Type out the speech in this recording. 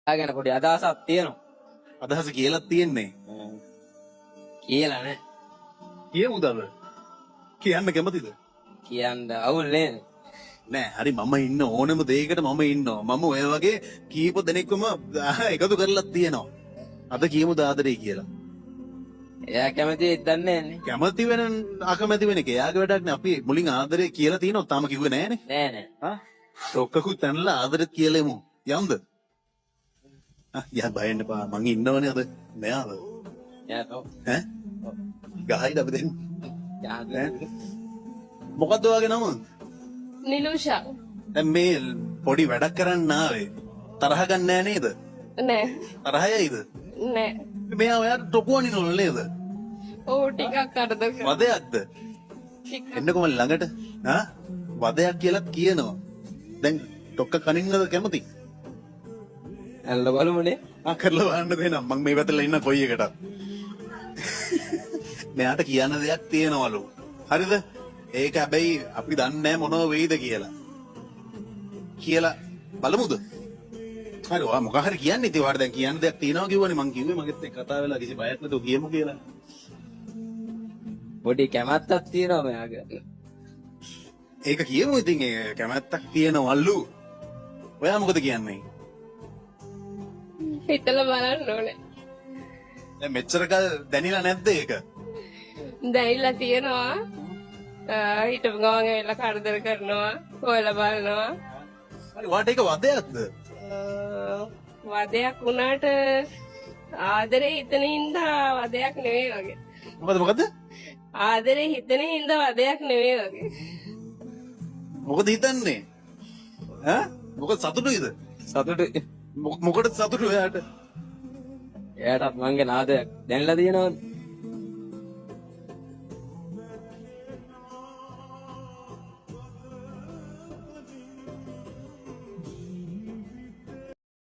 ගැන පොඩි අදහසක් තියෙනවා. අදහස කියලා තියෙන්නේ. කියලා නේ. කියමුද අද? කියන්න කැමතිද? කියන්න අවුල් නේද? නෑ හරි මම ඉන්න ඕනම දෙයකට මම ඉන්නවා. මම ඔය වගේ කීප දෙනෙක්වම එකතු කරලා තියෙනවා. අද කියමුද ආදරේ කියලා. එයා කැමති දන්නේ නැහැ. කැමති වෙන අකමැති වෙන එක එයාගේ වැඩක් නේ. අපි මුලින් ආදරේ කියලා තියෙනවා. තාම කිව්වේ නෑනේ. නෑ නෑ. හා? ඔක්කකුත් තනලා ආදරෙත් කියලාමු. යම්ද? යා බයෙන්න පා මං ඉන්නවනේ අද. මෙයාව. එයා තෝ. ඈ? ගහයිද අපි දෙන්න? යා මොකද්ද ඔයාගේ නම? නිලුෂා. දැන් මේ පොඩි වැඩක් කරන්න ආවේ. තරහ ගන්න නෑ නේද? නෑ තරහයයිද? නෑ. මෙයා ඔයාට ඩොකුවනිනවල නේද? ඔව් ටිකක් අර්ධ කර. වදයක්ද? එන්නකො මම ළඟට. හා? වදයක් කියලා කියනවා. දැන් ඩොක්ක කනින්නද කැමති? ඇල්ල බලමුනේ. කරලා බලන්න දෙන්නම්. මම මේ පැත්තල ඉන්න කොයි එකටත්. මෙයාට කියන්න දෙයක් තියෙනවලු. හරිද? ඒක හැබැයි අපි දන්නේ නැහැ මොනව වෙයිද කියලා. කියලා බලමුද? හරි ඔයා මොකක් හරි කියන්නේ ඉතින් ඔයාට දැන් කියන්න දෙයක් තියෙනවා කිව්වනේ මං කිව්වේ මගෙත් එක්ක කතා වෙලා කිසි බයක් නැතුව කියමු කියලා. පොඩි කැමැත්තක් තියෙනවා මෙයාගේ. ඒක කියමු ඉතින් ඒ කැමැත්තක් තියෙනවලු. ඔයා මොකද කියන්නේ? හිතලා බලන්න ඕනේ. දැන් මෙච්චර කල් දැනිලා නැද්ද ඒක? දැයිලා තියෙනවා. හිටපු ගමන් ඇවිල්ලා කරදර කරනවා. හොයලා බලනවා. හරි ඔයාට ඒක වදයක්ද? වදයක් වුණාට ආදරේ හිතන හින්දා වදයක් නෙවෙයි වගේ. මොකද? ආදරේ හිතන හින්දා වදයක් නෙවෙයි වගේ. මොකද හිතන්නේ? ඈ? මොකද සතුටුයිද? සතුටුයි. මොකටද සතුටු එයාට? එයාටත් මංගේ නාදයක් දැනලා තියෙනවනේ.